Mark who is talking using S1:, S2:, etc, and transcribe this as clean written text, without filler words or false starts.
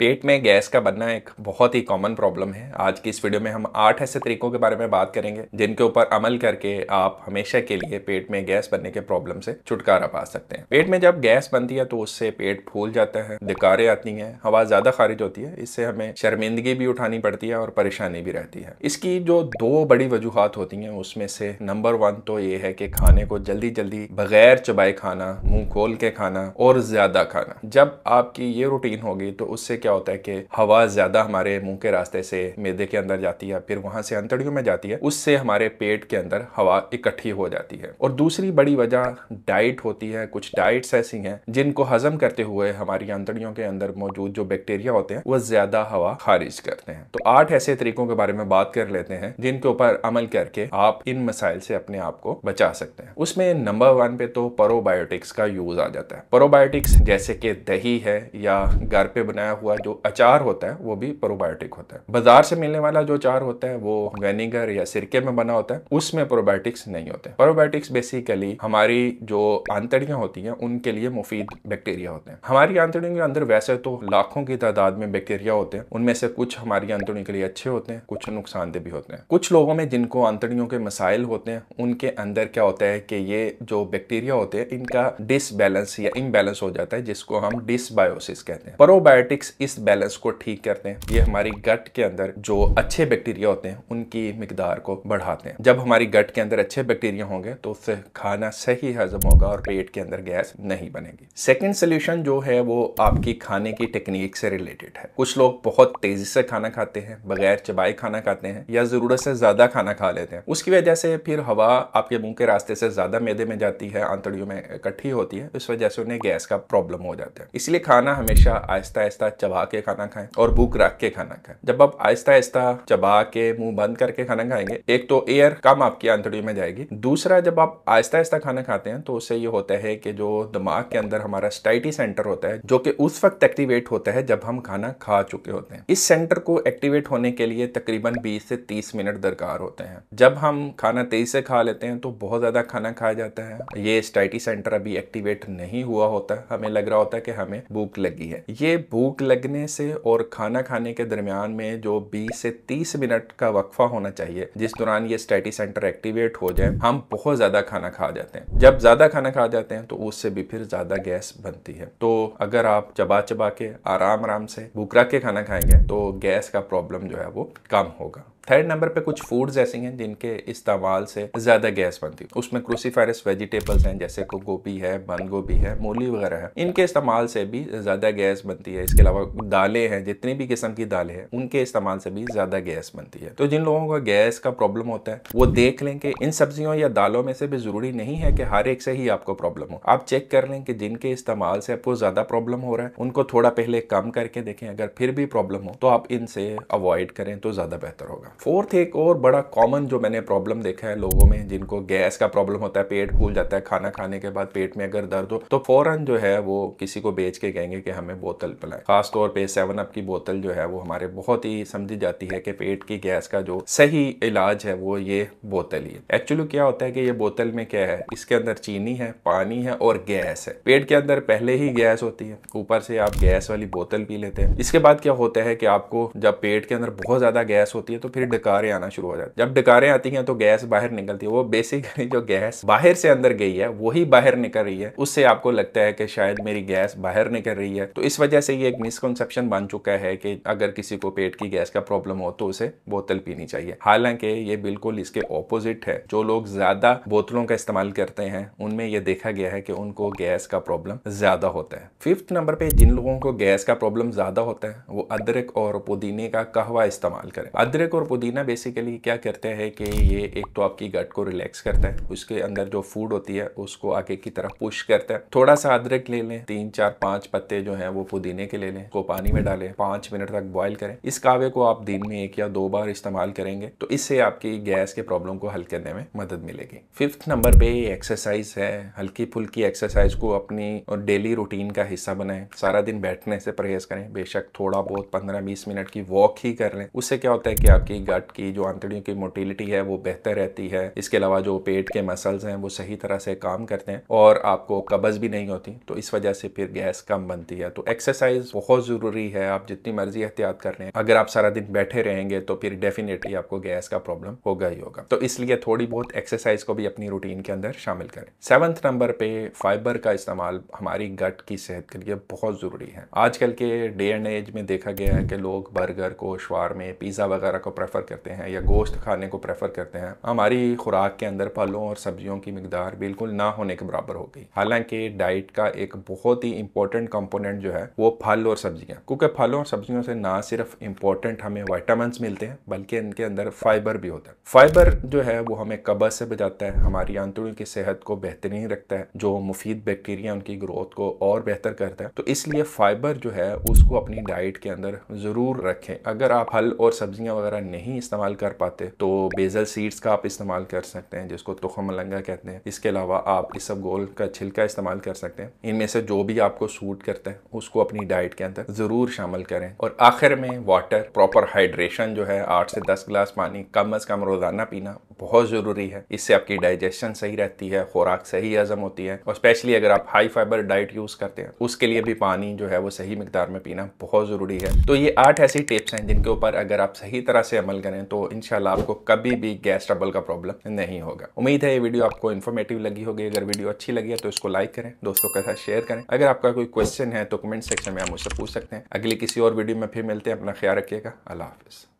S1: पेट में गैस का बनना एक बहुत ही कॉमन प्रॉब्लम है। आज की इस वीडियो में हम 8 ऐसे तरीकों के बारे में बात करेंगे जिनके ऊपर अमल करके आप हमेशा के लिए पेट में गैस बनने के प्रॉब्लम से छुटकारा पा सकते हैं। पेट में जब गैस बनती है तो उससे पेट फूल जाता है, दिकारें आती हैं, हवा ज्यादा खारिज होती है। इससे हमें शर्मिंदगी भी उठानी पड़ती है और परेशानी भी रहती है। इसकी जो दो बड़ी वजूहात होती हैं उसमें से नंबर 1 तो ये है कि खाने को जल्दी जल्दी बगैर चबाए खाना, मुंह खोल के खाना और ज्यादा खाना। जब आपकी ये रूटीन होगी तो उससे क्या होता है कि हवा ज्यादा हमारे मुंह के रास्ते से मैदे के अंदर जाती है, फिर वहां से अंतड़ियों में जाती है, उससे हमारे पेट के अंदर हवा इकट्ठी हो जाती है। और दूसरी बड़ी वजह डाइट होती है। कुछ डाइट्स ऐसी हैं जिनको हजम करते हुए हमारी अंतड़ियों के अंदर मौजूद जो बैक्टीरिया होते हैं वो ज्यादा हवा खारिज करते हैं। तो 8 ऐसे तरीकों के बारे में बात कर लेते हैं जिनके ऊपर अमल करके आप इन मसाइल से अपने आप को बचा सकते हैं। उसमें नंबर 1 पे तो प्रोबायोटिक्स का यूज आ जाता है। प्रोबायोटिक्स जैसे कि दही है या घर पे बनाया हुआ जो अचार होता है वो भी प्रोबायोटिक होता है। बाजार से मिलने वाला जो अचार होता है वो विनेगर या सिरके में बना होता है, उसमें प्रोबायोटिक्स नहीं होते। प्रोबायोटिक्स बेसिकली हमारी जो आंतड़ियां होती हैं उनके लिए मुफीद बैक्टीरिया होते हैं। हमारी आंतड़ियों के अंदर वैसे तो लाखों की तादाद में बैक्टीरिया होते हैं, उनमें से कुछ हमारी आंतड़ियों के लिए अच्छे होते हैं, कुछ नुकसानदेह भी होते हैं। कुछ लोगों में जिनको आंतड़ियों के मसाइल होते हैं उनके अंदर क्या होता है कि ये जो बैक्टीरिया होते हैं इनका डिसबैलेंस या इम्बैलेंस हो जाता है, जिसको हम डिसबायोसिस कहते हैं। प्रोबायोटिक्स इस बैलेंस को ठीक करते हैं। ये हमारी गट के अंदर जो अच्छे बैक्टीरिया होते हैं उनकी मिकदार को बढ़ाते हैं। जब हमारी गट के अंदर अच्छे बैक्टीरिया होंगे तो उससे खाना सही हजम होगा और पेट के अंदर गैस नहीं बनेगी। सेकंड सोल्यूशन जो है वो आपकी खाने की टेक्निक से रिलेटेड है। कुछ लोग बहुत तेजी से खाना खाते हैं, बगैर चबाए खाना खाते हैं या जरूरत से ज्यादा खाना खा लेते हैं। उसकी वजह से फिर हवा आपके मुंह के रास्ते से ज्यादा मैदे में जाती है, आंतड़ियों में इकट्ठी होती है, इस वजह से उन्हें गैस का प्रॉब्लम हो जाता है। इसलिए खाना हमेशा आहिस्ता आहिस्ता चबा के खाना खाएं और भूख रख के खाना खाएं। जब आप आहिस्ता आहिस्ता चबा के मुंह बंद करके खाना खाएंगे, एक तो एयर कम आपकी आंतड़ियों में जाएगी, दूसरा जब आप आहिस्ता आहिस्ता खाना खाते हैं तो उससे ये होता है कि जो दिमाग के अंदर हमारा स्टाइटी सेंटर होता है जो कि उस वक्त एक्टिवेट होता है जब हम खाना खा चुके होते हैं। इस सेंटर को एक्टिवेट होने के लिए तकरीबन 20 से 30 मिनट दरकार होते हैं। जब हम खाना तेजी से खा लेते हैं तो बहुत ज्यादा खाना खाया जाता है, ये स्टाइटी सेंटर अभी एक्टिवेट नहीं हुआ होता, हमें लग रहा होता है कि हमें भूख लगी है। ये भूख लगने से और खाना खाने के दरमियान में जो 20 से 30 मिनट का वक्फा होना चाहिए जिस दौरान ये स्टाइटी सेंटर एक्टिवेट हो जाए, हम बहुत ज्यादा खाना खा जाते हैं। जब ज्यादा खाना खा जाते हैं तो उससे भी फिर ज्यादा गैस बनती है। तो अगर आप चबा चबा के आराम आराम से भूख रख के खाना खाएंगे तो गैस का प्रॉब्लम जो है वो कम होगा। थर्ड नंबर पे कुछ फूड्स ऐसी हैं जिनके इस्तेमाल से ज्यादा गैस बनती है। उसमें क्रूसीफेरस वेजिटेबल्स हैं जैसे को गोभी है, बंद गोभी है, मूली वगैरह है, इनके इस्तेमाल से भी ज्यादा गैस बनती है। इसके अलावा दालें हैं, जितनी भी किस्म की दालें हैं उनके इस्तेमाल से भी ज्यादा गैस बनती है। तो जिन लोगों को गैस का प्रॉब्लम होता है वो देख लें कि इन सब्जियों या दालों में से भी जरूरी नहीं है कि हर एक से ही आपको प्रॉब्लम हो। आप चेक कर लें कि जिनके इस्तेमाल से आपको ज्यादा प्रॉब्लम हो रहा है उनको थोड़ा पहले कम करके देखें। अगर फिर भी प्रॉब्लम हो तो आप इनसे अवॉइड करें तो ज्यादा बेहतर होगा। फोर्थ एक और बड़ा कॉमन जो मैंने प्रॉब्लम देखा है लोगों में जिनको गैस का प्रॉब्लम होता है, पेट फूल जाता है, खाना खाने के बाद पेट में अगर दर्द हो तो फौरन जो है वो किसी को बेच के कहेंगे कि हमें बोतल पिलाएं। खासतौर पे 7 अप की बोतल जो है वो हमारे बहुत ही समझी जाती है कि पेट की गैस का जो सही इलाज है वो ये बोतल ही है। एक्चुअली क्या होता है कि ये बोतल में क्या है, इसके अंदर चीनी है, पानी है और गैस है। पेट के अंदर पहले ही गैस होती है, ऊपर से आप गैस वाली बोतल पी लेते हैं। इसके बाद क्या होता है कि आपको जब पेट के अंदर बहुत ज्यादा गैस होती है तो फिर डकारें आना शुरू हो जाती है। जब डकारें आती हैं तो गैस बाहर निकलती है। वो बेसिकली जो गैस बाहर से अंदर गई है वही बाहर निकल रही है, उससे आपको लगता है कि शायद मेरी गैस बाहर निकल रही है। तो इस वजह से ये एक मिसकंसेप्शन बन चुका है कि अगर किसी को पेट की गैस का प्रॉब्लम हो तो उसे बोतल पीनी चाहिए। हालांकि ये बिल्कुल इसके ऑपोजिट है। जो लोग ज्यादा बोतलों का इस्तेमाल करते हैं उनमें यह देखा गया है कि उनको गैस का प्रॉब्लम ज्यादा होता है। 5th नंबर पे जिन लोगों को गैस का प्रॉब्लम ज्यादा होता है वो अदरक और पुदीने का कहवा इस्तेमाल करें। अदरक और पुदीना बेसिकली क्या करते हैं कि ये एक तो आपकी गट को रिलैक्स करता है, उसके अंदर जो फूड होती है उसको आगे की तरफ पुश करता है। थोड़ा सा अदरक ले लें, 3 4 5 पत्ते जो हैं वो पुदीने के ले लें, उसको पानी में डालें, 5 मिनट तक बॉईल करें। इस कावे को आप दिन में 1 या 2 बार इस्तेमाल करेंगे तो इससे आपकी गैस के प्रॉब्लम को हल करने में मदद मिलेगी। 5th नंबर पे एक्सरसाइज है। हल्की फुल्की एक्सरसाइज को अपनी और डेली रूटीन का हिस्सा बनाएं। सारा दिन बैठने से परहेज करें, बेशक थोड़ा बहुत 15-20 मिनट की वॉक ही कर लें। उससे क्या होता है कि आपकी आपकी गट की जो आंतड़ियों की मोटिलिटी है वो बेहतर रहती है। इसके अलावा जो पेट के मसल्स हैं वो सही तरह से काम करते हैं और आपको कब्ज़ भी नहीं होती, तो इस वजह से फिर गैस कम बनती है। तो एक्सरसाइज बहुत ज़रूरी है। आप जितनी मर्जी एहतियात कर रहे हैं, अगर आप सारा दिन बैठे रहेंगे तो फिर डेफिनेटली आपको गैस का प्रॉब्लम होगा ही होगा। तो इसलिए थोड़ी बहुत एक्सरसाइज को भी अपनी रूटीन के अंदर शामिल करें। 7th नंबर पे फाइबर का इस्तेमाल हमारी गट की सेहत के लिए बहुत ज़रूरी है। आजकल के डे एंड एज में देखा गया है कि लोग बर्गर को, शवारमे, पिज़्ज़ा वगैरह को प्रेफर करते हैं या गोश्त खाने को प्रेफर करते हैं। हमारी खुराक के अंदर फलों और सब्जियों की मिकदार बिल्कुल ना होने के बराबर हो गई। हालांकि डाइट का एक बहुत ही इंपॉर्टेंट कंपोनेंट जो है वो फल और सब्जियां, क्योंकि फलों और सब्जियों से ना सिर्फ इंपॉर्टेंट हमें विटामिन मिलते हैं बल्कि इनके अंदर फाइबर भी होता है। फाइबर जो है वो हमें कब्ज से बचाता है, हमारी आंतड़ियों की सेहत को बेहतरीन रखता है, जो मुफीद बैक्टीरिया उनकी ग्रोथ को और बेहतर करता है। तो इसलिए फाइबर जो है उसको अपनी डाइट के अंदर ज़रूर रखें। अगर आप फल और सब्जियां वगैरह नहीं इस्तेमाल कर पाते तो बेजल सीड्स का आप इस्तेमाल कर सकते हैं, जिसको तुखम मलंगा कहते हैं। इसके अलावा आप इसबगोल का छिलका इस्तेमाल कर सकते हैं। इनमें से जो भी आपको सूट करता है उसको अपनी डाइट के अंदर ज़रूर शामिल करें। और आखिर में वाटर, प्रॉपर हाइड्रेशन जो है 8 से 10 गिलास पानी कम अज़ कम रोज़ाना पीना बहुत ज़रूरी है। इससे आपकी डाइजेशन सही रहती है, खुराक सही हजम होती है। और स्पेशली अगर आप हाई फाइबर डाइट यूज़ करते हैं उसके लिए भी पानी जो है वो सही मिकदार में पीना बहुत ज़रूरी है। तो ये 8 ऐसी टिप्स हैं जिनके ऊपर अगर आप सही तरह से अमल करें तो इंशाल्लाह आपको कभी भी गैस ट्रबल का प्रॉब्लम नहीं होगा। उम्मीद है ये वीडियो आपको इन्फॉर्मेटिव लगी होगी। अगर वीडियो अच्छी लगी है तो इसको लाइक करें, दोस्तों के साथ शेयर करें। अगर आपका कोई क्वेश्चन है तो कमेंट सेक्शन में आप मुझसे पूछ सकते हैं। अगली किसी और वीडियो में फिर मिलते हैं। अपना ख्याल रखिएगा। अल्लाह हाफिज़।